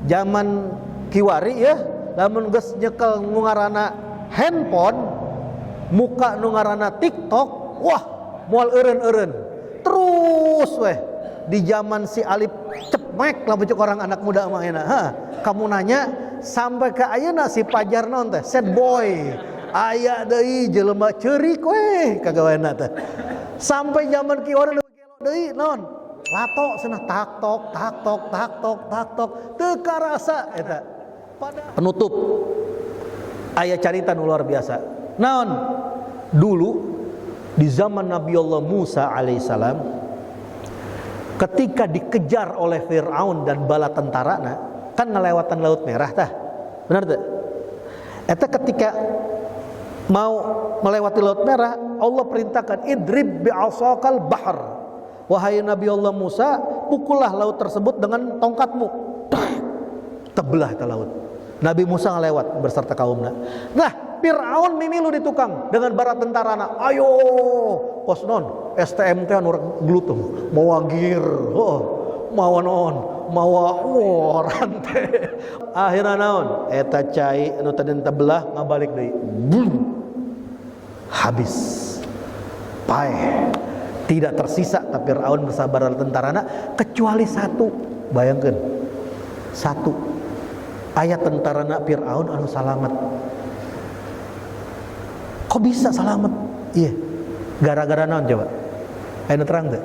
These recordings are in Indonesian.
zaman kiwari ya, lamun geus nyekel nu ngaranna handphone, muka nu ngaranna TikTok, wah moal eureun-eureun. Terus weh di zaman si Alip cepmek lah bucuk orang anak muda mah euna. Kamu nanya sampai ke ayeuna si Pajar naon teh? Sad boy. Aya deui jelema ceurik weh kagaweana teh. Sampai zaman kiwari gelo deui naon? Lato cenah tak tok teu karasa eta. Penutup aya carita nu luar biasa. Naon? Dulu di zaman Nabi Allah Musa alaihissalam, ketika dikejar oleh Fir'aun dan bala tentarana, kan ngelewatan Laut Merah tah, benar teh? Eta ketika mau melewati Laut Merah, Allah perintahkan idrib bi'asaqal bahr. Wahai Nabi Allah Musa, pukullah laut tersebut dengan tongkatmu. Tebelah ke laut. Nabi Musa ngelewat berserta kaumnya. Nah, Fir'aun mimilu di tukang dengan bara tentarana. Ayo, pos non, STM teh anu glutung, mawa gir, mawa non, mawa rantai. Akhirna naon? Eta cai anu tadi tebelah ngabalik deui. Habis. Paeh. Tidak tersisa tapi Fir'aun bersabar tentarana kecuali satu. Bayangkan. Satu. Ayat tentarana Fir'aun anu salamet. Kok bisa salamet? Iya. Gara-gara naon coba? Ayo terang teh.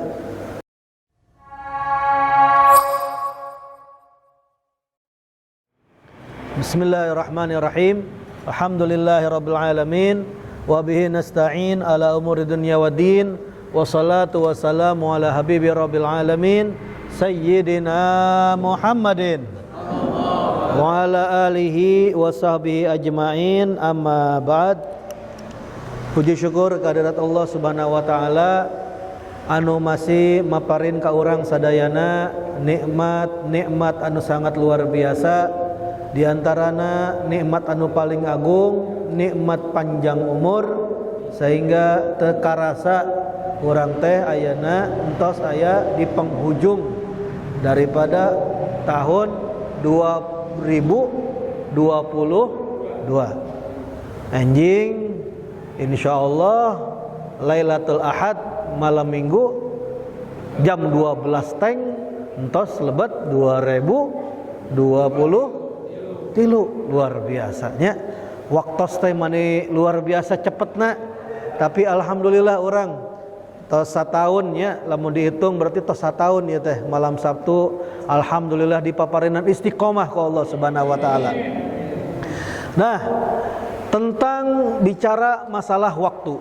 Bismillahirrahmanirrahim. Alhamdulillahirabbil alamin wa bihi nasta'in ala umuri dunya waddin. Wassalatu wassalamu ala habibi rabbil alamin sayyidina Muhammadin wa ala alihi wa sahbihi ajma'in, amma ba'd. Puji syukur kehadirat Allah subhanahu wa ta'ala anu masih maparin ka urang sadayana nikmat anu sangat luar biasa, diantarana nikmat anu paling agung, nikmat panjang umur, sehingga teu karasa urang teh ayeuna entos aya di penghujung daripada tahun 2022. Anjing insyaallah Lailatul Ahad malam Minggu jam 12 teng entos lebet 2023. Luar biasanya waktos teh mani luar biasa cepetna, tapi alhamdulillah orang tos satahun ya, lamun dihitung berarti tos satahun ya teh. Malam Sabtu alhamdulillah dipaparinan istiqomah ku Allah Subhanahu wa taala. Nah, tentang bicara masalah waktu.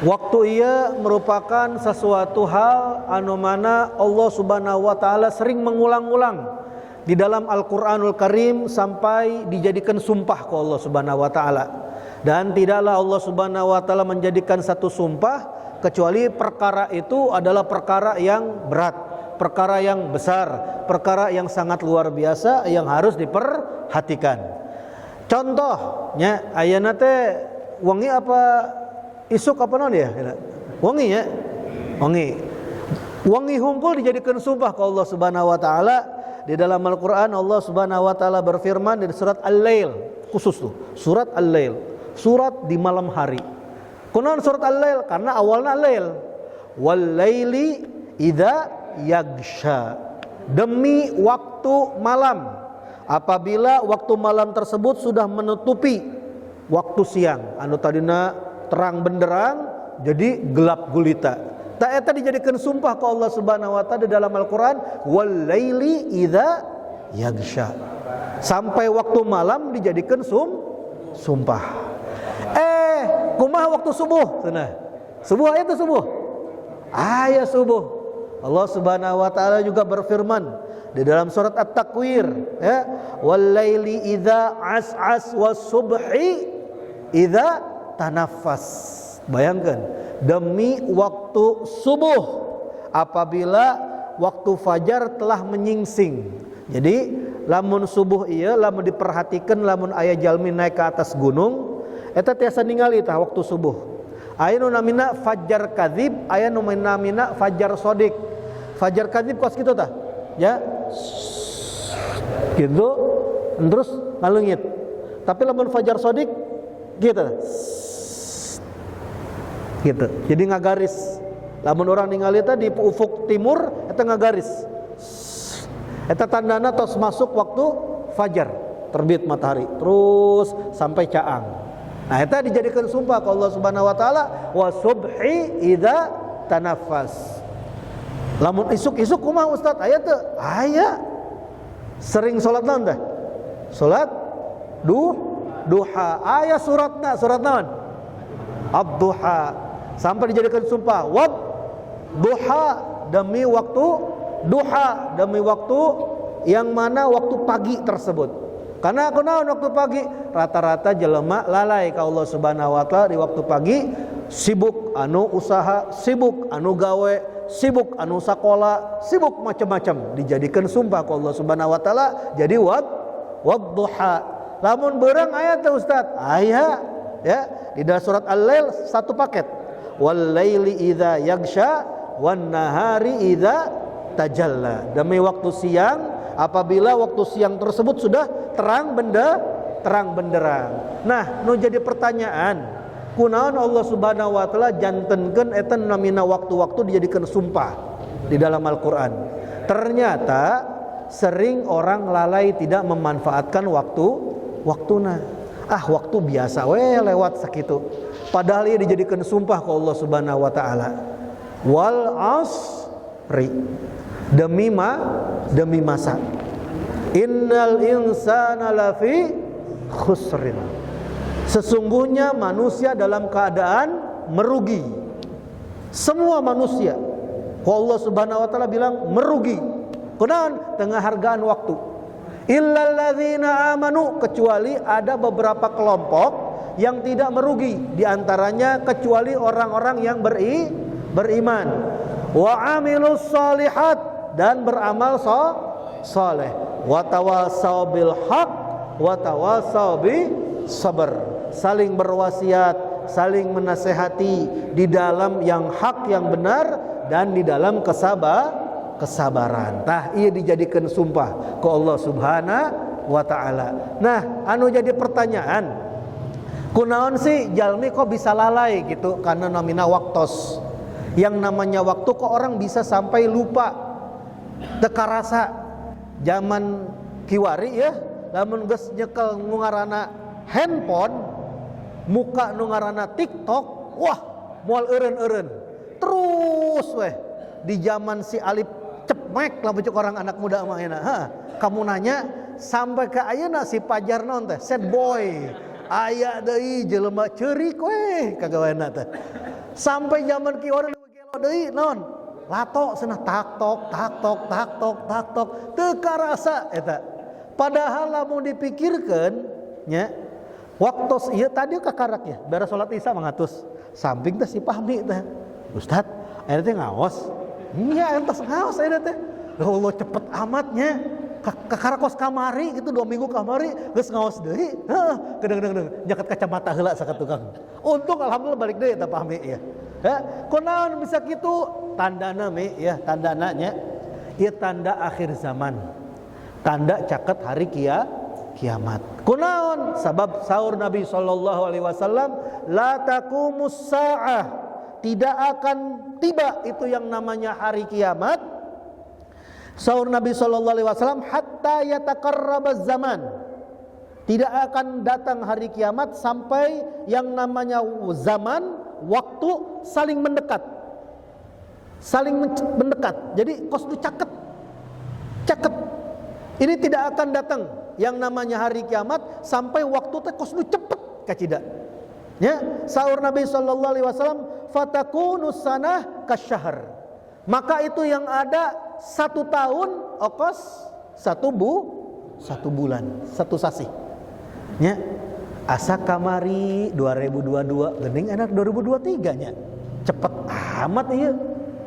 Waktu ia merupakan sesuatu hal anu mana Allah Subhanahu wa taala sering mengulang-ulang di dalam Al-Qur'anul Karim sampai dijadikan sumpah ku Allah Subhanahu wa taala. Dan tidaklah Allah Subhanahu wa taala menjadikan satu sumpah kecuali perkara itu adalah perkara yang berat, perkara yang besar, perkara yang sangat luar biasa yang harus diperhatikan. Contohnya ayeuna teh wengi apa isuk apa naon ya? Wengi ya. Wengi hungkul dijadikan sumpah ke Allah Subhanahu wa taala. Di dalam Al-Qur'an Allah Subhanahu wa taala berfirman di surat Al-Lail, khusus tuh, surat Al-Lail, surat di malam hari. Kunaon surat Al-Lail? Karena awalnya Al-Lail. Wal-laili idza yaghsha. Demi waktu malam. Apabila waktu malam tersebut sudah menutupi waktu siang. Anu tadina terang benderang jadi gelap gulita. Ta eta dijadikan sumpah ke Allah Subhanahu wa taala dalam Al-Qur'an, wal-laili idza yaghsha. Sampai waktu malam dijadikan sumpah. Kumaha waktu subuh? Cenah. Subuh aya teh subuh. Aya subuh. Allah Subhanahu wa taala juga berfirman di dalam surat At-Takwir, ya, wal-laili idza as'as was-subhi idza tanaffas. Bayangkan, demi waktu subuh apabila waktu fajar telah menyingsing. Jadi lamun subuh ieu lamun diperhatikan lamun aya jalmi naik ke atas gunung eta tiasa ningali tah waktu subuh. Aya nu namina fajar kadzib, aya nu namina fajar sodik. Fajar kadzib kos kitu tah. Ya. gitu terus ngalungit. Tapi lamun fajar sodik gitu jadi ngagaris. Lamun orang ningali tadi di ufuk timur eta ngagaris, eta tandana tos masuk waktu fajar, terbit matahari terus sampai caang. Nah eta dijadikan sumpah ke Allah Subhanahu wa taala, wa subhi idza tanaffas. Lamun isuk-isuk kumaha Ustaz? Aya teu? Aya. Sering salat naon teh? Salat duha. Aya suratna, surat naon? Ad-duha. Sampai dijadikan sumpah, wad duha, demi waktu duha, demi waktu yang mana waktu pagi tersebut. Karena kunaon waktu pagi? Rata-rata jelema lalai ka Allah Subhanahu wa taala di waktu pagi, sibuk anu usaha, sibuk anu gawe, sibuk anu sakola, sibuk macam-macam. Dijadikan sumpah ka Allah Subhanahu wa taala jadi wad duha. Lamun beurang aya teh Ustaz? Aya ya, di dalam surat Al-Lail satu paket. Wal laili idza yaghsha wan nahari idza tajalla. Demi waktu siang apabila waktu siang tersebut sudah terang benderang. Nah, nu jadi pertanyaan, kunaon Allah Subhanahu wa taala jantenkeun eta namina waktu-waktu dijadikan sumpah di dalam Al-Qur'an. Ternyata sering orang lalai tidak memanfaatkan waktuna. Waktu biasa lewat sakitu. Padahal ia dijadikan sumpah ke Allah Subhanahu wa taala. Wal asri, demi masa. Innal insana lafi khusrin. Sesungguhnya manusia dalam keadaan merugi. Semua manusia. Allah Subhanahu wa taala bilang merugi. Kunaon? Tengah hargaan waktu. Illal ladzina amanu, kecuali ada beberapa kelompok yang tidak merugi, di antaranya kecuali orang-orang yang beriman. Wa amilus solihat, dan beramal saleh. Wa tawassaw bil haq wa tawassaw bis sabr. Saling berwasiat, saling menasehati di dalam yang hak, yang benar, dan di dalam kesabaran. Tah ia dijadikan sumpah ke Allah Subhanahu wa taala. Nah, anu jadi pertanyaan, kunaon sih jalmi kok bisa lalai gitu karena namina waktos. Yang namanya waktu kok orang bisa sampai lupa, teu karasa. Zaman kiwari ya, lamun geus nyekel nu ngaranna handphone, muka nu ngaranna TikTok, wah moal eureun-eureun. Terus weh di zaman si Alip cepmek lah bucuk orang anak muda mah euna. Kamu nanya sampai ke ayeuna si pajar naon teh? Sad boy. Aya deui jelema ceurik we kagaweana teh. Sampai zaman kieu gelo deui naon? Lato cenah tak-tok teu karasa eta. Padahal lamun dipikirkeun nya waktos ieu tadi kakaraknya beres salat Isya mangatus. Samping teh si Pahmi teh. Ustaz, aya teh ngaos. Iya, entas ngaos aya teh. Allah cepet amatnya. Kakarakos kamari gitu 2 minggu kamari geus ngaos deui. Heeh, kedeung nyaket kacamata heula sakat tukang. Untung alhamdulillah balik deui eta Pahmi ya. Kunaon bisa kitu? Tandana mi ya, tandana nya. Ieu tanda akhir zaman. Tanda caket hari kiamat. Kunaon? Sabab saur Nabi sallallahu alaihi wasallam, la taqumus saah, tidak akan tiba itu yang namanya hari kiamat. Saur Nabi sallallahu alaihi wasallam, hatta yataqarrabaz zaman. Tidak akan datang hari kiamat sampai yang namanya zaman, waktu saling mendekat. Saling mendekat. Jadi kos tu caket. Ini tidak akan datang yang namanya hari kiamat sampai waktu teh kos nu cepet kacida. Ya, saur Nabi sallallahu alaihi wasallam, fatakunu sanah kasyahr. Maka itu yang ada 1 tahun okos 1 bulan, 1 sasi. Ya. Asa kamari 2022 geuning enak 2023 nya. Cepet amat ieu.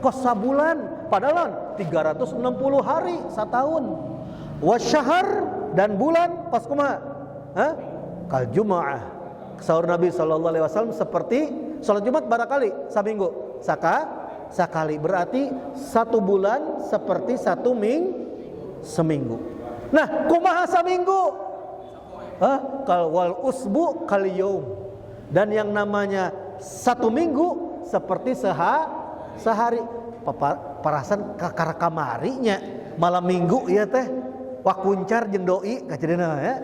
Kos sabulan padahal 360 hari satahun. Wasyahr, dan bulan pas kumaha? Kal jumaah. Saur Nabi sallallahu alaihi wasallam seperti salat Jumat barakali saminggu. Sakali berarti 1 bulan seperti 1 seminggu. Nah, kumaha saminggu? Wal usbu kal yaum. Dan yang namanya satu minggu seperti sehari. Parasan kakara kamarinya malam minggu ya teh. Wakuncar jeung doi kacedeuna ya.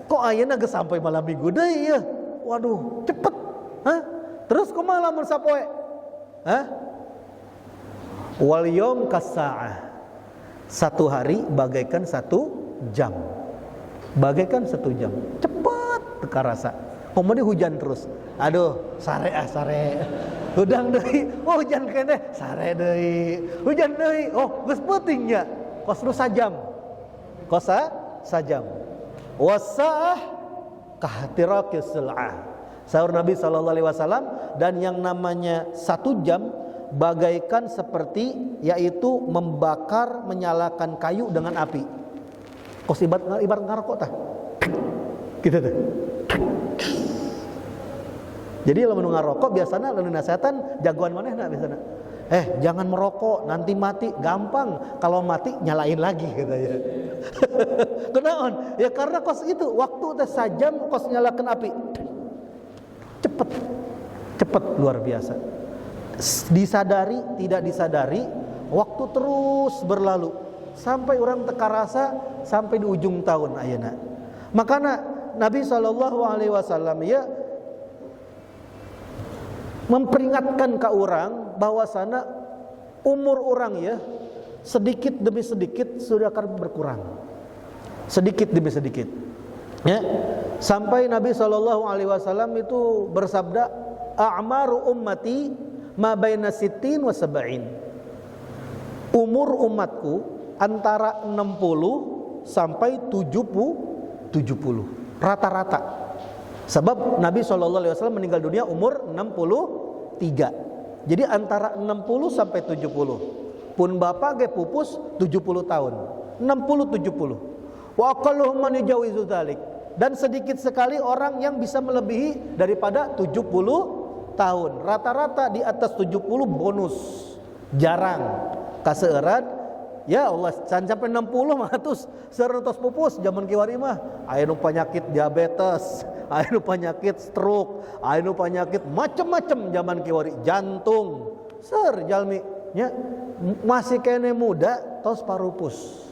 Kok ayeuna geus sampai malam minggu deui ya? Waduh, cepet. Terus kumaha lamun sapoe? Wal yaum kas-saah. Satu hari bagaikan 1 jam. Bagaikan 1 jam. Cepat teka rasa. Kemudian hujan terus. Aduh, sare. Hudang deui. Oh, hujan keneh. Sare deui. Hujan deui. Oh, geus peuting nya. Kos nu sajam. Sajam. Wasaah kahtirakis sil'ah. Sahur Nabi sallallahu alaihi wasallam, dan yang namanya 1 jam bagaikan seperti yaitu membakar, menyalakan kayu dengan api. Kos ibarat ngarokok tah. Gitu tuh. Jadi lamun ngarokok biasana lamun nasehatan jagoan manehna biasana. Jangan merokok, nanti mati. Gampang, kalau mati nyalain lagi katanya. Kenaon? Ya karena kos itu waktu teh sajam kos nyalakan api. Cepet luar biasa. Disadari tidak disadari waktu terus berlalu sampai orang teka rasa sampai di ujung tahun ayeuna. Makanya Nabi SAW ya memperingatkan ke orang bahwasana umur orang ya sedikit demi sedikit sudah akan berkurang. Sedikit demi sedikit. Ya. Sampai Nabi SAW itu bersabda, a'maru ummati ma baina sittin wa sab'in. Umur umatku antara 60 sampai 70 rata-rata. Sebab Nabi SAW meninggal dunia umur 63. Jadi antara 60 sampai 70. Pun bapak ge pupus 70 tahun. 60-70. Wa aqalluhum man yajawizu dzalik. Dan sedikit sekali orang yang bisa melebihi daripada 70 tahun. Rata-rata di atas 70 bonus. Jarang. Kaseueran ya Allah can sampai 60 mah atuh seueur tos pupus zaman kiwari mah aya nu penyakit diabetes, aya nu penyakit stroke, aya nu penyakit macem-macem zaman kiwari, jantung. Seueur jalmi nya masih kene muda tos parupus.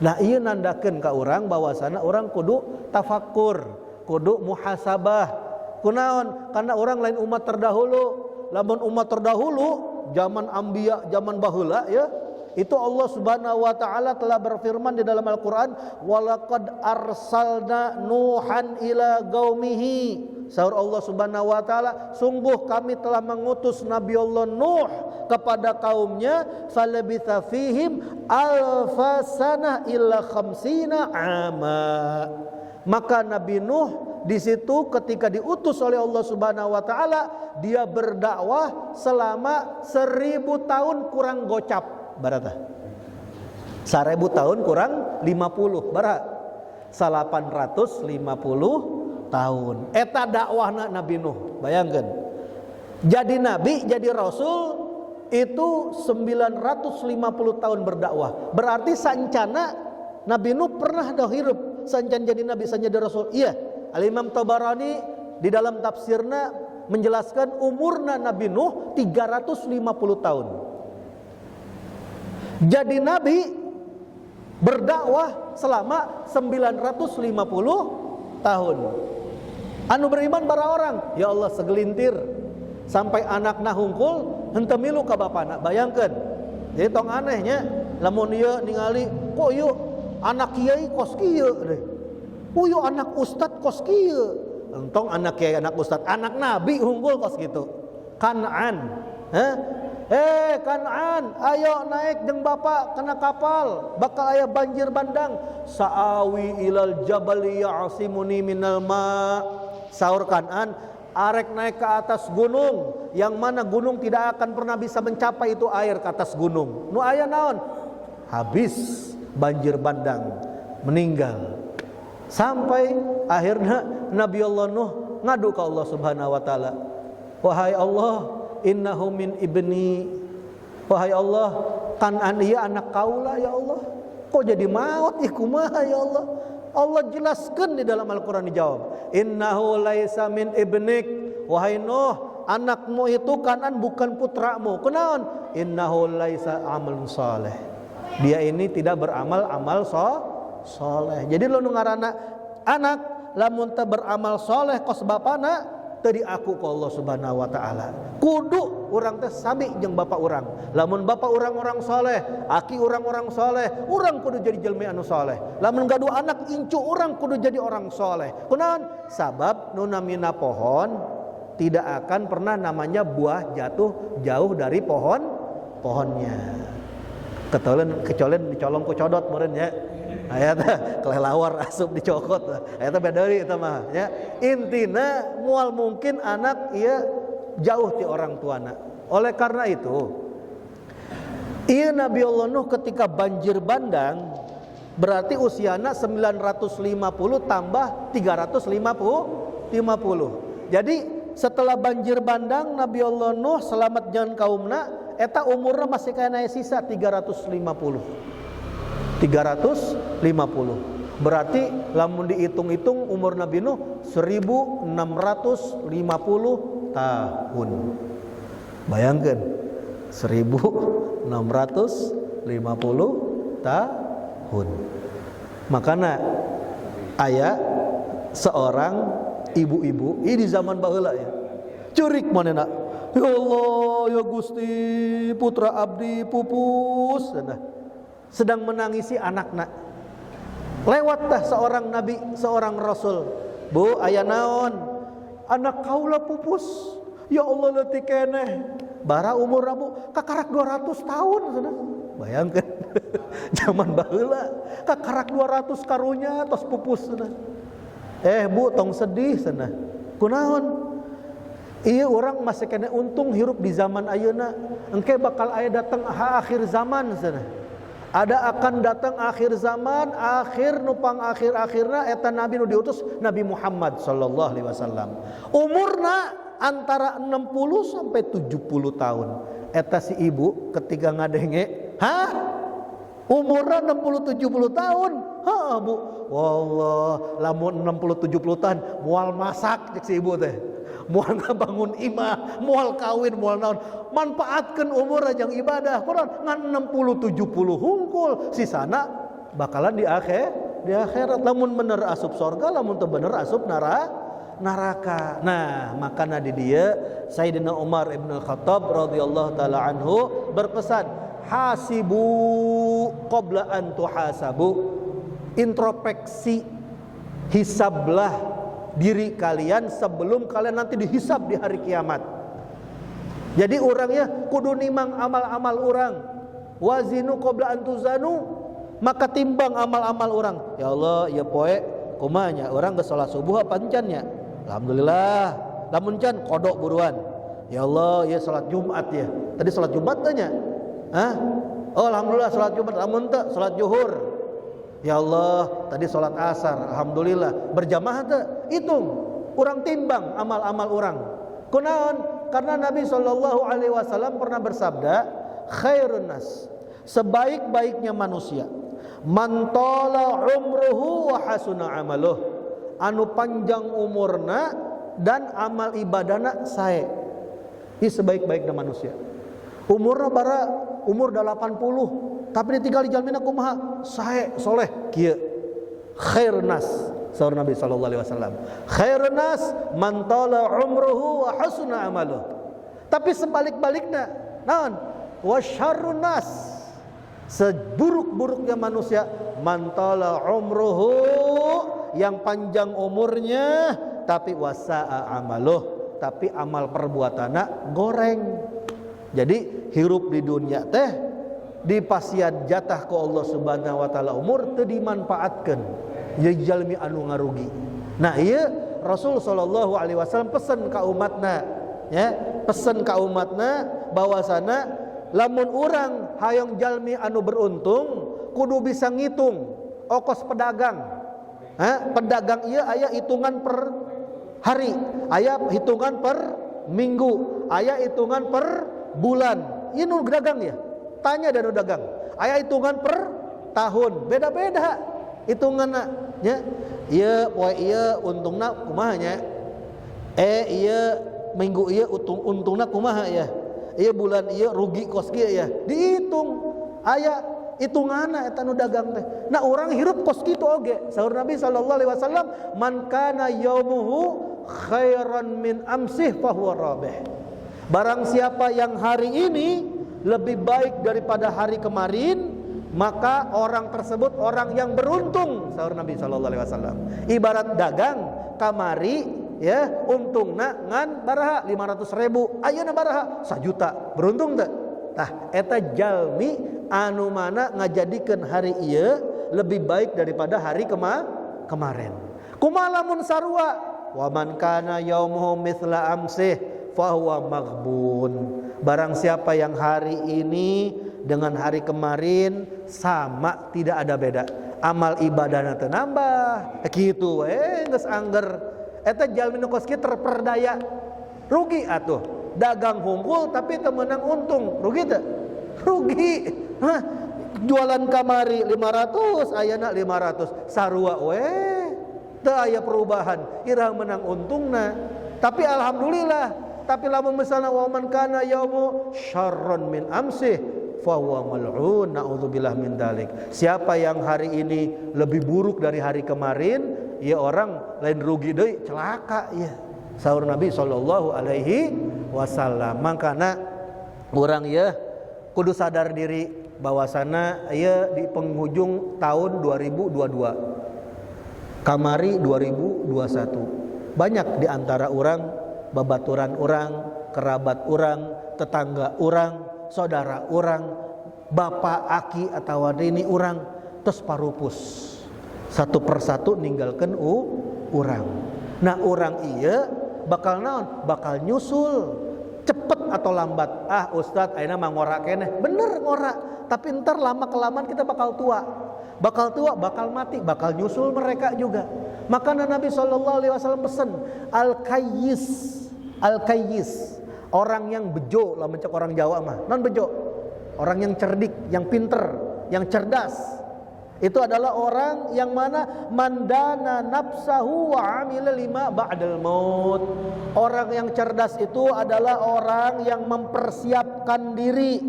Nah ieu nandakeun ka urang bahwasana urang kudu tafakkur, kudu muhasabah. Kunaon? Karena orang lain umat terdahulu. Lamun umat terdahulu zaman anbiya, zaman baheula ya, itu Allah Subhanahu wa taala telah berfirman di dalam Al-Qur'an, walaqad arsalna nuhan ila qaumihi. Sahur Allah Subhanahu wa taala, sungguh kami telah mengutus Nabi Allah Nuh kepada kaumnya, falabitha fihim alfasanah illa khamsina ama. Maka Nabi Nuh di situ ketika diutus oleh Allah Subhanahu wa taala, dia berdakwah selama 1000 tahun kurang gocap. Berapa? 1000 tahun kurang 50. Berapa? 850 tahun. Eta dakwahna Nabi Nuh. Bayangkan. Jadi nabi, jadi rasul itu 950 tahun berdakwah. Berarti sancana Nabi Nuh pernah dah hirup sancan jadi nabi, sancan jadi rasul. Iya. Al-Imam Tabarani di dalam tafsirna menjelaskan umurna Nabi Nuh 350 tahun. Jadi nabi berdakwah selama 950 tahun. Anu beriman bara orang, ya Allah segelintir. Sampai anakna hungkul henteu milu ka bapana. Bayangkeun. Jadi tong anehnya lamun ieu ningali kok ieu anak kiai kos kieu deui. Yuk anak ustad kos kieu. Entong anak kiai, anak ustad, anak nabi hungkul kos gitu. Kan'an. Kan'an, ayo naik jeung bapak kena kapal, bakal aya banjir bandang. Sa'awi ilal jabali ya'simuni minal ma. Saur Kan'an, arek naik ke atas gunung, yang mana gunung tidak akan pernah bisa mencapai itu air ke atas gunung. Nu aya naon? Habis banjir bandang, meninggal. Sampai akhirnya Nabi Allah Nuh ngadu ke Allah Subhanahu wa taala. Wahai Allah, innahu min ibni. Wahai Allah, Kan'an ieu anak kaula ya Allah. Kok jadi maut kumaha ya Allah? Allah jelaskan di dalam Al-Qur'an, dijawab, innahu laisa min ibnik, wahai Nuh, anakmu itu kanan bukan putramu. Kunaon? Innahu laisa amalun saleh. Dia ini tidak beramal amal soleh. Jadi lu ngaranna anak lamun teu beramal soleh kos bapana teu diaku ku Allah Subhanahu wa taala. Kudu urang teh sami jeung bapa urang. Lamun bapa urang orang soleh, aki urang soleh, urang kudu jadi jelmi anu soleh. Lamun gaduh anak incu urang kudu jadi orang soleh. Kunaon? Sabab nu namina pohon tidak akan pernah namanya buah jatuh jauh dari pohonnya. Kecuali dicolong ku codot meureun ya. Aya teh kelelawar asup dicokot. Aya teh beda deui eta mah ya. Intina moal mungkin anak ieu jauh ti orang tuana. Oleh karena itu, ieu Nabi Allah Nuh ketika banjir bandang berarti usiana 950 tambah 350. Jadi setelah banjir bandang Nabi Allah Nuh selamat jangan kaumna eta umurna masih kaya sisa 350. Berarti lamun dihitung-hitung umur Nabi Nuh 1650 tahun. Bayangkan 1650 tahun. Makanya aya seorang ibu-ibu ini di zaman baheula ya. Curik manehna. Ya Allah, ya Gusti, putra abdi pupus. Sedang menangisi anakna. Lewat dah seorang nabi, seorang rasul. Bu, aya naon? Anak kaula pupus. Ya Allah leutik keneh. Bara umur rabu kakarak 200 tahun cenah. Bayangkeun. Zaman baheula kakarak 200 karunya tos pupus cenah. Bu, tong sedih cenah. Kunaon? Iya orang masih kena untung hirup di zaman ayeuna. Engke bakal aya datang akhir zaman cenah. Ada akan datang akhir zaman, akhir nupang akhir-akhirna eta nabi nu diutus Nabi Muhammad sallallahu alaihi wasallam. Umurna antara 60 sampai 70 tahun. Eta si ibu ketika ngadenge, "Hah? Umurna 60 70 tahun?" "Heuh, Bu." Wallah, lamun 60 70 tahun moal masak cek si ibu teh. Moal ngabangun imah, moal kawin, moal naon. Manfaatkeun umur jeung ibadah. Kunaon? Ngan 60 70 hungkul, sisana bakalan di akhirat. Lamun bener asup surga, lamun teu bener asup neraka. Nah, makana di dieu Sayyidina Umar Ibn Khattab radhiyallahu taala anhu berpesan, hasibu qabla an tuhasabu. Introspeksi, hisablah diri kalian sebelum kalian nanti dihisab di hari kiamat. Jadi orangnya kudu nimang amal-amal orang. Wazinu qabla an tuzanu, maka timbang amal-amal orang. Ya Allah, ya poe kumanya orang geus salat subuh apa encannya? Alhamdulillah. Lamun can kodok buruan. Ya Allah, ya salat Jumat ya. Tadi salat Jumat tanya. Hah? Oh, alhamdulillah salat Jumat. Lamun teu salat zuhur. Ya Allah, tadi sholat asar, alhamdulillah. Berjamaah teh, hitung, orang timbang amal-amal orang. Kunaon? Karena Nabi SAW pernah bersabda, khairun nas, sebaik-baiknya manusia, man tala umruhu wa hasuna amaluh, anu panjang umurna dan amal ibadana sae. Ini sebaik-baiknya manusia. Umurna bara umur 80, tapi ditinggal di jalmina kumaha? Sae soleh kieu. Khairun nas, saur Nabi sallallahu alaihi wasallam. Khairun nas man tala umruhu wa hasuna amaluh. Tapi sebalik-baliknya, naon? Wa syarrun nas, seburuk-buruknya manusia, man tala umruhu, yang panjang umurnya tapi wasa'a amaluh, tapi amal perbuatana goreng. Jadi hirup di dunia teh dipasiat jatah ke Allah Subhanahu wa taala umur teu dimanfaatkeun. Jadi jalmi anu ngarugi. Nah, ieu Rasul sallallahu alaihi wasallam pesen ka umatna, ya, pesen ka umatna bahwasana lamun urang hayang jalmi anu beruntung kudu bisa ngitung ongkos pedagang. Pedagang ieu aya hitungan per hari, aya hitungan per minggu, aya hitungan per bulan. Ieu nu dagang ya. Tanya dan dagang. Aya hitungan per setahun, beda-beda hitunganna nya. Ieu poe ieu untungna kumaha nya? Ieu minggu ieu untungna kumaha ya? Ieu bulan ieu rugi kos kieu ya. Dihitung aya hitunganna eta nu dagang teh. Nah, urang hirup kos kitu oge. Saur Nabi sallallahu alaihi wasallam, "Man kana yaumuhu khairan min amsih fahuwa rabih." Barang siapa yang hari ini lebih baik daripada hari kemarin, maka orang tersebut orang yang beruntung. Saur Nabi sallallahu alaihi wasallam. Ibarat dagang kamari ya, untungna ngan baraha 500.000, ayeuna baraha 1 juta. Beruntung teu? Tah eta jalmi anu mana ngajadikeun hari ieu lebih baik daripada hari kemarin. Kumaha lamun sarua? Wa man kana yaumuhu mithla amsih fahuwa maghbun. Barang siapa yang hari ini dengan hari kemarin sama, tidak ada beda, amal ibadahna teu nambah kitu we geus angger. Eta jalmi nu kos kieu terperdaya, rugi atuh. Dagang hungkul tapi teu meunang untung, rugi teu? Rugi. Hah, jualan kamari 500 ayeuna 500, sarua we teu aya perubahan, irang menang untungna. Tapi alhamdulillah. Tapi lamun misalna wa man kana yaumu syarrun min amsih fa huwa mal'un, naudzubillah min dalik. Siapa yang hari ini lebih buruk dari hari kemarin, ya orang lain rugi deui, celaka ya. Saur Nabi sallallahu alaihi wasallam. Makana urang ya kudu sadar diri bahwasana ya di penghujung tahun 2022. Kamari 2021. Banyak di antara orang, babaturan orang, kerabat orang, tetangga orang, saudara orang, bapak aki atau ini orang terus parupus satu persatu ninggalkan orang. Nah, orang iya bakal naon? Bakal nyusul cepet atau lambat. Ah Ustadz ayeuna mah ngora keneh. Bener ngora, tapi ntar lama kelamaan kita bakal tua, bakal mati, bakal nyusul mereka juga. Maka Nabi SAW pesan Al-Kayyis, orang yang bejo lah, mencek orang Jawa mah non bejo, orang yang cerdik, yang pinter, yang cerdas. Itu adalah orang yang mana mandana nafsahu wa amila lima ba'dal maut. Orang yang cerdas itu adalah orang yang mempersiapkan diri,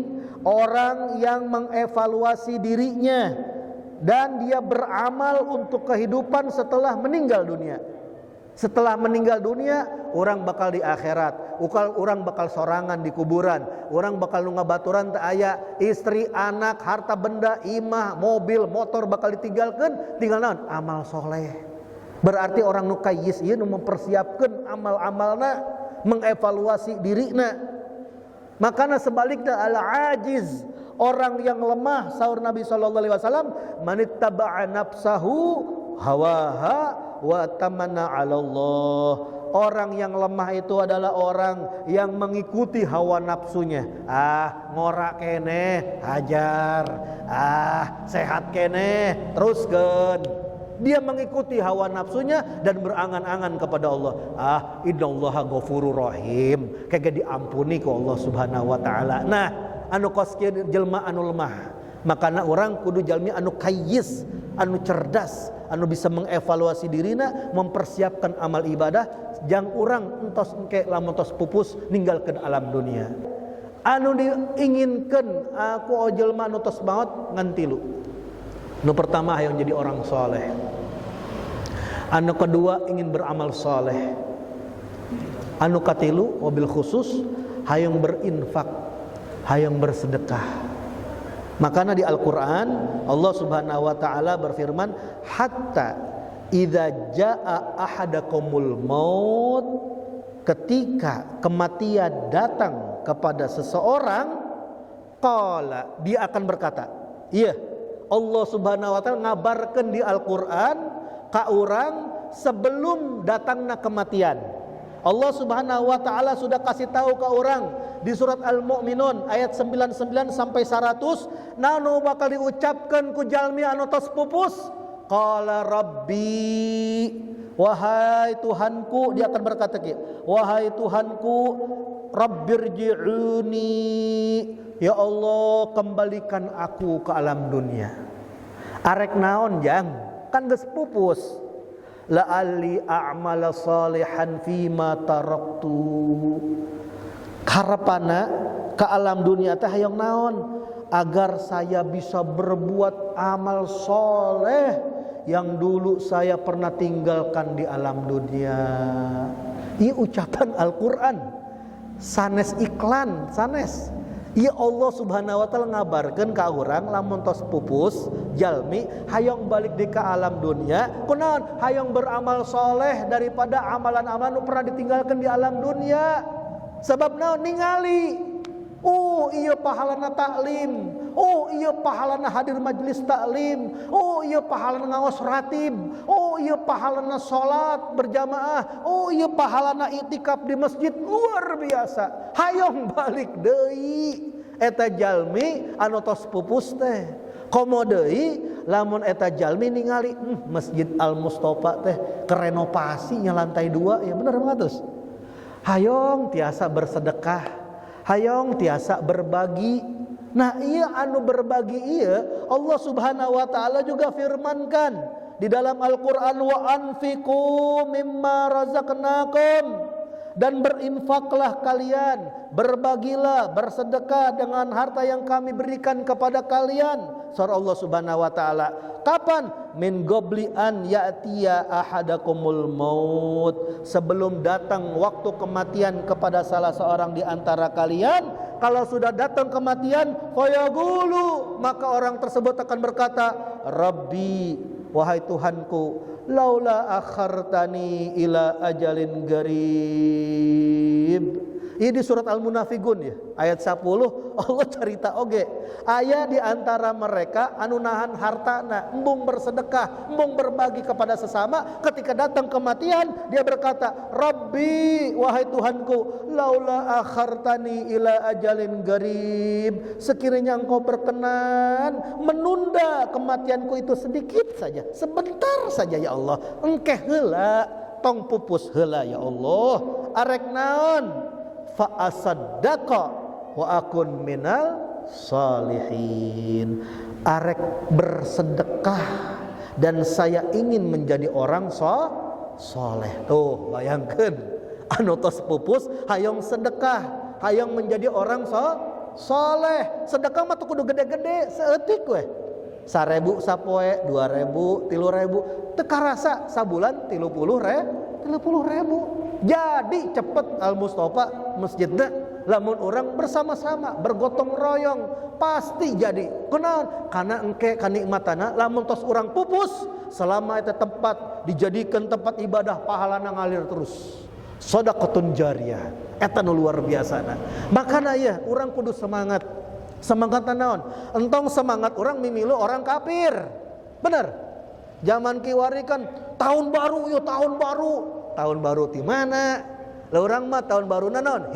orang yang mengevaluasi dirinya, dan dia beramal untuk kehidupan setelah meninggal dunia. Setelah meninggal dunia, orang bakal di akhirat, orang bakal sorangan di kuburan, orang bakal ngabaturan teu aya, istri, anak, harta benda, imah, mobil, motor bakal ditinggalkan, tinggal naon? Amal soleh. Berarti orang nu kayyis ieu nu mempersiapkan amal-amalna, mengevaluasi dirina. Makana sebaliknya al-ajiz, orang yang lemah, saur Nabi sallallahu alaihi wasallam, manittaba'a nafsahu hawaha wa tamanna 'ala Allah. Orang yang lemah itu adalah orang yang mengikuti hawa nafsunya. Ah, ngorak keneh, hajar. Ah, sehat keneh, teruskeun. Dia mengikuti hawa nafsunya dan berangan-angan kepada Allah. Ah, innallaha ghafurur rahim. Kagak diampuni ku Allah Subhanahu wa taala. Nah, anu kos kieu jelema anu lemah. Makana orang kudu jalmi anu kayyis, anu cerdas, anu bisa mengevaluasi dirina, mempersiapkan amal ibadah, jang urang entos engke lamun tos pupus ninggalkeun alam dunia. Anu diinginkeun aku jelema anu tos maot ngan tilu. Nu pertama hayang jadi orang soleh. Anu kedua ingin beramal soleh. Anu katilu wabil khusus hayang berinfak, hayang bersedekah. Makanya di Al-Quran Allah Subhanahu wa ta'ala berfirman, hatta idza jaa ahadakumul maut, ketika kematian datang kepada seseorang, qala, dia akan berkata, iya, Allah Subhanahu wa ta'ala ngabarkan di Al-Quran ka urang sebelum datangna kematian. Allah Subhanahu wa ta'ala sudah kasih tahu ke orang di surat Al-Mu'minun ayat 99 sampai 100, nanu bakal diucapkan ku jalmi anu tos pupus. Qala rabbi, wahai Tuhanku, dia akan berkata ki, wahai Tuhanku, rabbirji'uni, ya Allah kembalikan aku ke alam dunia. Arek naon jang? Kan geus pupus. La'alli a'mala salihan fima taraktu. Harapana ke alam dunia teh hayang naon? Agar saya bisa berbuat amal soleh yang dulu saya pernah tinggalkan di alam dunia. Ini ucapan Al-Quran, sanes iklan, sanes. Ya Allah subhanahu wa ta'ala ngabarkan ke orang lamun tos pupus jalmi hayang balik di ke alam dunia kunaon hayang beramal soleh daripada amalan-amalan pernah ditinggalkan di alam dunia. Sebab naon ningali iya pahalana taklim, iya pahalana hadir majelis taklim, iya pahalana ngaos ratib, iya pahalana salat berjamaah, iya pahalana iktikaf di masjid. Luar biasa. Hayong balik deui eta jalmi anu tos pupus teh. Komo deui lamun eta jalmi ningali Masjid Al Mustofa teh kerenovasi nya lantai 2 ya bener banget. Hayong tiasa bersedekah, hayong tiasa berbagi. Nah iya anu berbagi iya Allah subhanahu wa ta'ala juga firmankan di dalam Al-Quran, wa anfiqu mimma razaqnakum, dan berinfaklah kalian, berbagilah, bersedekah dengan harta yang kami berikan kepada kalian. Surah Allah subhanahu wa ta'ala. Kapan? Min gobli an ya'tiya ahadakumul maut, sebelum datang waktu kematian kepada salah seorang di antara kalian. Kalau sudah datang kematian, fayaqulu, maka orang tersebut akan berkata, Rabbi, wahai Tuhanku, laula akhartani ila ajalin garib. Ini di surat Al-Munafiqun ya, ayat 10 Allah cerita oge. Aya di antara mereka anu nahan hartana, embung bersedekah, embung berbagi kepada sesama, ketika datang kematian dia berkata, Rabbi, wahai Tuhanku, laula akhartani ila ajalin garib, sekiranya engkau berkenan menunda kematianku itu sedikit saja, sebentar saja ya Allah, engkeh heula, tong pupus heula ya Allah, arek naon? Fa asaddaqa wa akun minal salihin. Arek bersedekah dan saya ingin menjadi orang soleh. Tuh bayangkan anu tos pupus hayang sedekah, hayang menjadi orang soleh. Sedekah mah kudu gede-gede seeutik we. 1.000 sapoe, 2.000, 3.000, teu karasa sabulan 30.000. Jadi cepet Al Mustofa masjidnya, lamun orang bersama-sama bergotong royong pasti jadi. Kenal? Karena engke kanikmatana lamun tos orang pupus selama itu tempat dijadikan tempat ibadah, pahalana ngalir terus. Shadaqatun jariyah, eta nu luar biasana. Makana ya orang kudu semangat. Semangat naon? Entong semangat orang mimilu orang kafir. Bener? Zaman kiwari kan tahun baru yo tahun baru. Tahun baru di mana? Lah urang mah tahun baru naon?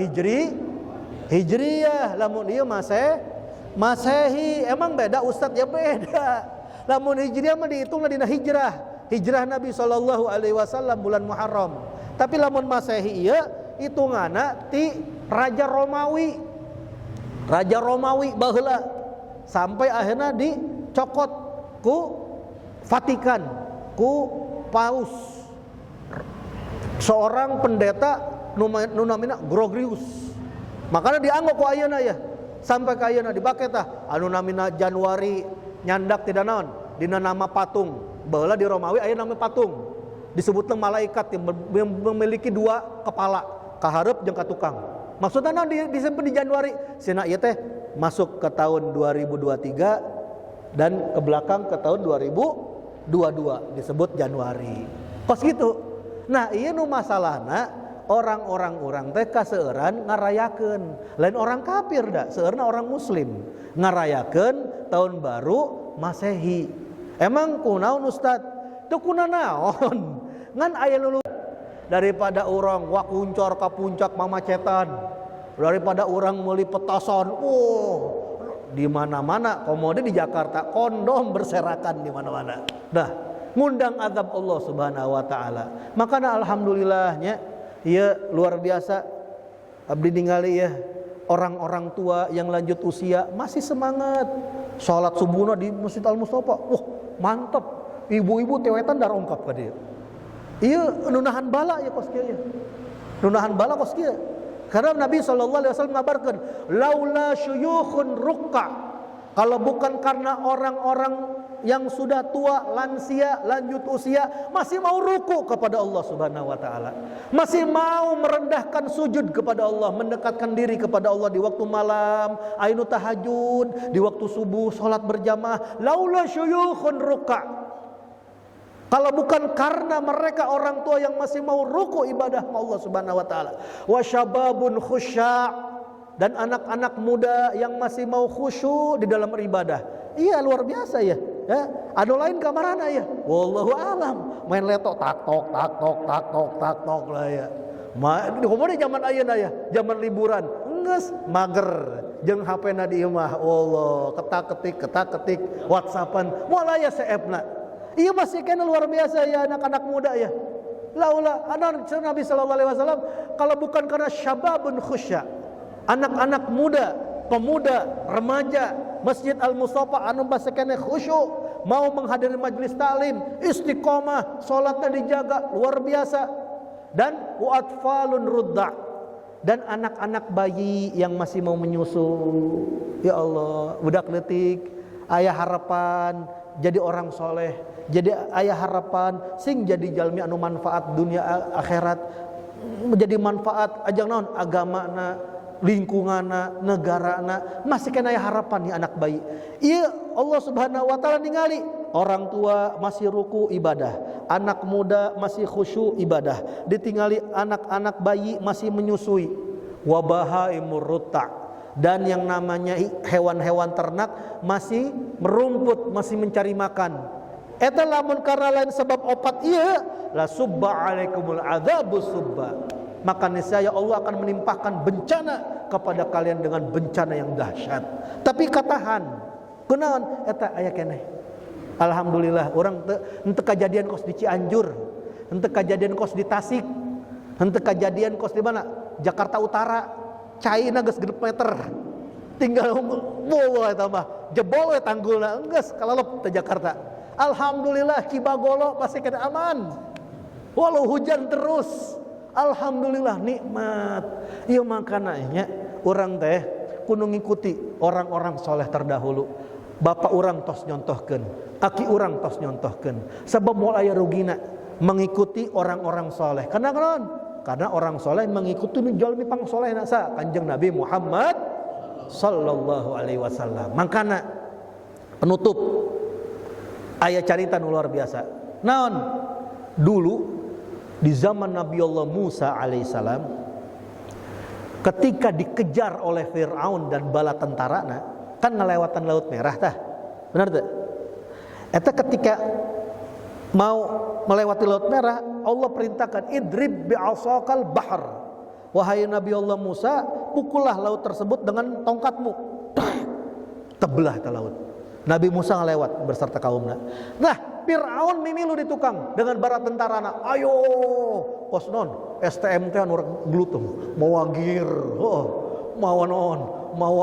Hijriyah. Lamun ieu Masehi. Emang beda Ustaz? Ya beda. Lamun Hijriyah mah dihitungna dina hijrah. Hijrah Nabi sallallahu alaihi wasallam bulan Muharram. Tapi lamun Masehi ieu hitunganna ti Raja Romawi. Raja Romawi baheula sampai akhirnya dicokot ku Vatikan, ku Paus. Seorang pendeta nu namina Gregorius. Makanya dianggap ku ayeuna ya. Sampai ka ayeuna dibake tah anu namina Januari nyandak tidak naon dina nama patung. Baheula di Romawi aya nama patung. Disebutna malaikat yang memiliki 2 kepala, kahareup jeung ka tukang. Maksudna naon disimpen di Januari? Cenah ieu teh masuk ke tahun 2023 dan ke belakang ke tahun 2022 disebut Januari. Kos gitu. Nah iya nu masalahna orang-orang urang teh kaseueuran ngarayakeun. Lain orang kafir da, seueurna orang muslim ngarayakeun tahun baru Masehi. Emang kunaon Ustaz? Teu kunaon. Ngan aya nu daripada urang wakuncor ka puncak mamacetan, daripada urang meuli petasan. Di mana-mana komode di Jakarta kondom berserakan di mana-mana. Dah ngundang azab Allah subhanahu wa ta'ala. Makanya alhamdulillahnya ya luar biasa abdi ningali ya orang-orang tua yang lanjut usia masih semangat sholat subuhna di Masjid Al Mustofa. mantep. Ibu-ibu tewetan dah ongkap ka dia. Ieu nunahan bala ya kos kieu. Nunahan bala kos kieu. Karena Nabi SAW mengabarkan, laula syuyukhun rukka, kalau bukan karena orang-orang yang sudah tua, lansia, lanjut usia, masih mau ruku kepada Allah Subhanahu wa taala, masih mau merendahkan sujud kepada Allah, mendekatkan diri kepada Allah di waktu malam, ainu tahajud, di waktu subuh, salat berjamaah, laula syuyukhun rukka. Kalau bukan karena mereka orang tua yang masih mau ruku ibadah Allah Subhanahu wa taala, wa syababun khusya', dan anak-anak muda yang masih mau khusyuk di dalam ibadah. Iya, luar biasa ya. Anu lain kamarana ya. Wallahu alam. Main letok tak tok lah ya. Di zaman ayeuna ya, zaman liburan. Geus mager jeung HP-na di imah. Allah, ketak-ketik, WhatsAppan, moal aya seepna. Iya masih kena luar biasa ya anak-anak muda ya. Laula anak Nabi sallallahu alaihi wasallam, kalau bukan karena syababun khusya', anak-anak muda, pemuda, remaja, Masjid Al-Mustafa anu basekene khusyuk, mau menghadiri majelis taklim, istiqomah, salatnya dijaga luar biasa. Dan wa atfalun rudda', dan anak-anak bayi yang masih mau menyusu. Ya Allah, budak leutik, aya harapan jadi orang soleh, jadi aya harapan sing jadi jalmi anu manfaat dunia akhirat, menjadi manfaat ajang naon agamana, lingkunganna, negarana, masih kena aya harapan nih anak bayi. Iya, Allah Subhanahu wa taala ningali orang tua masih ruku ibadah, anak muda masih khusyuk ibadah, ditinggali anak-anak bayi masih menyusui. Wa bahaimur ruta', dan yang namanya hewan-hewan ternak masih merumput, masih mencari makan. Eta lamun karena lain sebab opat ieu, la subba alaikumul adzabu subba, maka niscaya Allah akan menimpakan bencana kepada kalian dengan bencana yang dahsyat. Tapi katahan kunaon eta aya keneh. Alhamdulillah orang teu kejadian kos di Cianjur, henteu kejadian kos di Tasik, henteu kejadian kos di mana? Jakarta Utara. Caina geus 6 meter. Tinggal bola eta mah. Jebol we tanggulna geus kalalep teh Jakarta. Alhamdulillah Cibagolo masih kena aman. Walau hujan terus. Alhamdulillah nikmat. Ieu makana nya urang teh kudu ngikuti orang-orang soleh terdahulu. Bapak urang tos nyontohkeun, aki urang tos nyontohkeun. Sabab moal aya rugina mengikuti orang-orang soleh. Karena naon? Karena orang soleh mengikuti jalmi pang soleh nasa Kanjeng Nabi Muhammad sallallahu alaihi wasallam. Makana penutup ayat carita nu luar biasa. Naon? Dulu di zaman Nabi Allah Musa alaihissalam, ketika dikejar oleh Fir'aun dan bala tentarana, kan ngelewatan Laut Merah tah. Benar teh? Eta ketika mau melewati Laut Merah, Allah perintahkan idrib bi'asaqal bahr. Wahai Nabi Allah Musa, pukullah laut tersebut dengan tongkatmu. Tebelah ke laut. Nabi Musa ngelewat berserta kaumnya. Nah, Fir'aun mimilu di tukang dengan bara tentarana. Ayo, kos non, STM teh anu glutung, mau agir, mau non, mau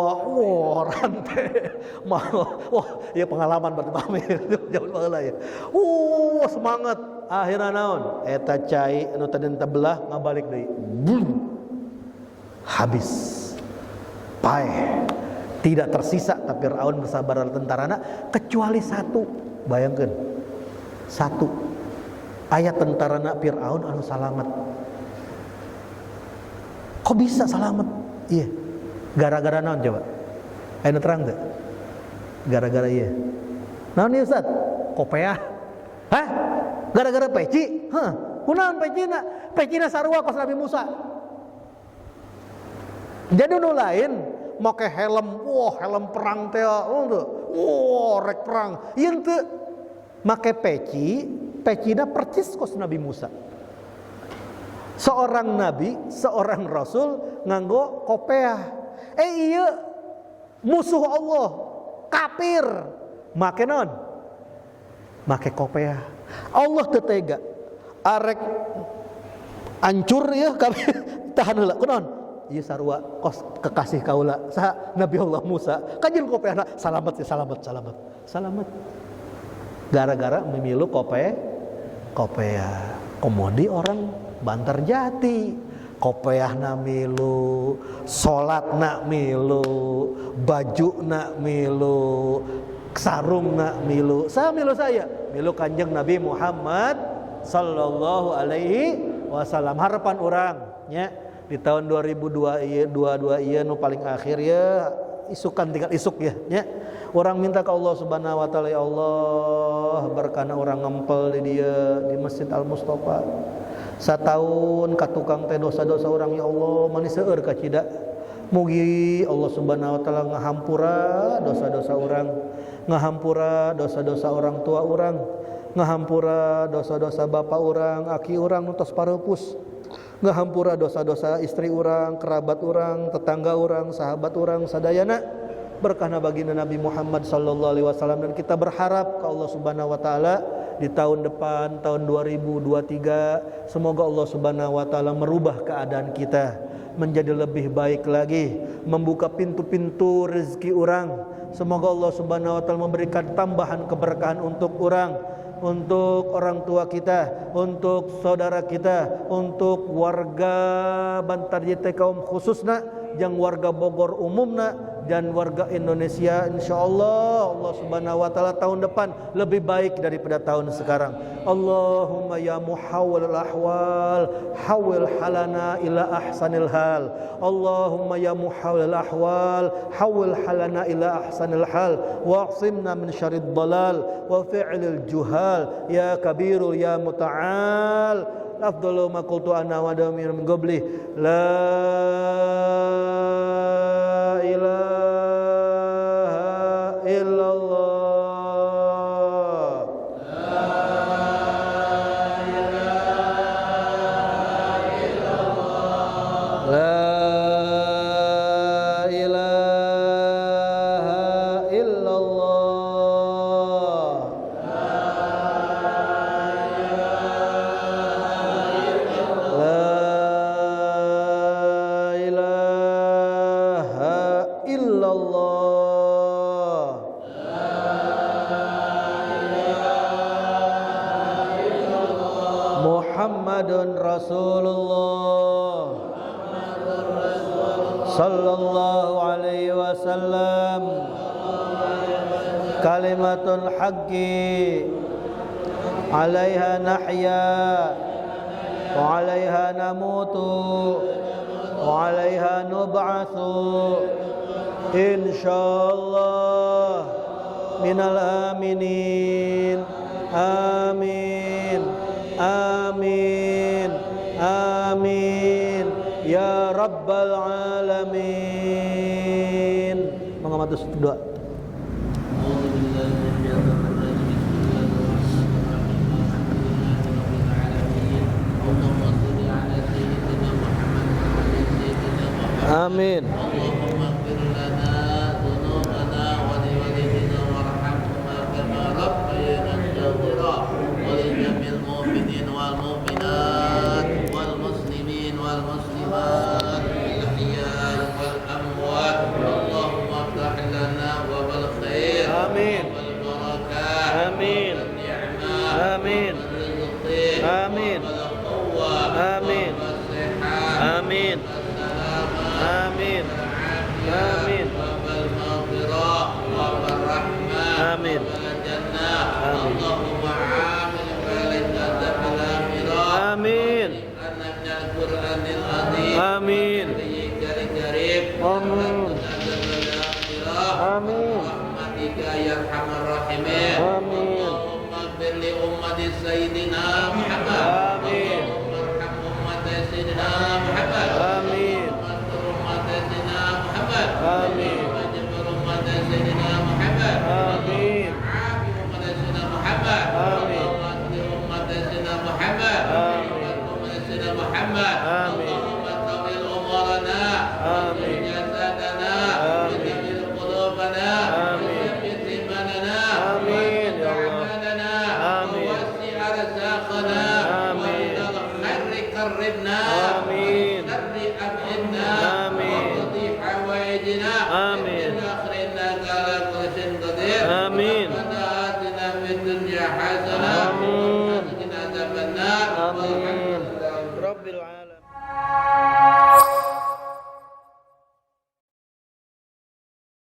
rante, mau, wah, ya pengalaman berarti pamir, jauh baheula ya. Semangat. Akhirnya naon? Eta cai anu tadi tebelah ngabalik deui. Habis. Paeh. Tidak tersisa tapi Fir'aun bersama tentarana kecuali satu. Bayangkan. Satu. Ayat tentarana Fir'aun anu salamet. Kok bisa salamet? Iya. Gara-gara naon coba? Anu terang teh. Gara-gara iya. Naon ieu Ustaz? Kopeah. Hah? Gara-gara peci? Kunaon pecina? Pecina sarua kos Nabi Musa. Jadi nu lain make helm, helm perang teh, rek perang. Ieu teu make peci, pecina percis kos Nabi Musa. Seorang nabi, seorang rasul nganggo kopeah. Ieu musuh Allah, kafir. Make naon? Make kopeah. Allah teu tega arek ancur ya kami tahan heula kunaon ieu sarua kos kekasih kaula saha Nabi Allah Musa kajil kopeana salamet. gara-gara memilu kopea. Komodi orang Bantar Jati, kopeah na milu, salat na milu, baju na milu, sarung na milu. Saya milu Kanjeng Nabi Muhammad sallallahu alaihi wasallam. Harapan orang nya di tahun 2022 ieu nu paling akhir ya, isukan tinggal isuk ya nya. Orang minta ke Allah Subhanahu wa taala, ya Allah, berkana orang ngempel di dia di Masjid Al Mustafa. Satahun ka tukang teh dosa-dosa orang, ya Allah, mani seueur ka cida. Mugi Allah Subhanahu wa taala ngahampura dosa-dosa orang, ngahampura dosa-dosa orang tua orang, ngahampura dosa-dosa bapa orang, aki orang nu tos pareupus. Ngahampura dosa-dosa istri orang, kerabat orang, tetangga orang, sahabat orang sadayana. Berkahna baginda Nabi Muhammad sallallahu alaihi wasallam, dan kita berharap ke Allah Subhanahu wa taala di tahun depan, tahun 2023, semoga Allah Subhanahu wa taala merubah keadaan kita menjadi lebih baik lagi, membuka pintu-pintu rezeki orang. Semoga Allah Subhanahu wa taala memberikan tambahan keberkahan untuk orang, untuk orang tua kita, untuk saudara kita, untuk warga Bantar Jati kaum khususna, jeung warga Bogor umumna, dan warga Indonesia. Insyaallah Allah Subhanahu wa taala tahun depan lebih baik daripada tahun sekarang. Allahumma ya muhawwilal ahwal hawwil halana ila ahsanil hal. Allahumma ya muhawwilal ahwal hawwil halana ila ahsanil hal wa'simna min syarrid dhalal wa fi'lil juhal ya kabirul ya muta'al. Afdalu ma qultu ana wa damir min qabli la ilaha illallah. Muhammadun Rasulullah sallallahu alaihi wasallam. Kalimatul haqqi alaiha nahya wa alaiha namutu wa alaiha nub'atsu insyaallah minal aminin. Amin amin amin ya rabbal alamin. Mengamat doa. Amin. Amin. Amin. Amin. Amin. Amin. Amin. Amin. Amin. Amin. Amin. Amin. سيدنا محمد. آمين. وارحم أمة سيدنا محمد. آمين. واستر أمة سيدنا محمد. آمين. واجبر أمة سيدنا محمد. آمين. عافي أمة سيدنا محمد. آمين. واستر أمة سيدنا محمد. آمين. أمة سيدنا محمد. آمين. اللهم طول أمورنا. آمين. جسدنا. آمين. قلوبنا. آمين. إيماننا. آمين. قربنا آمين شر أبعدنا آمين وقضي حوائجنا آمين آخر إنك على كل شيء قدير آمين ربنا آتنا في الدنيا rabbil alamin.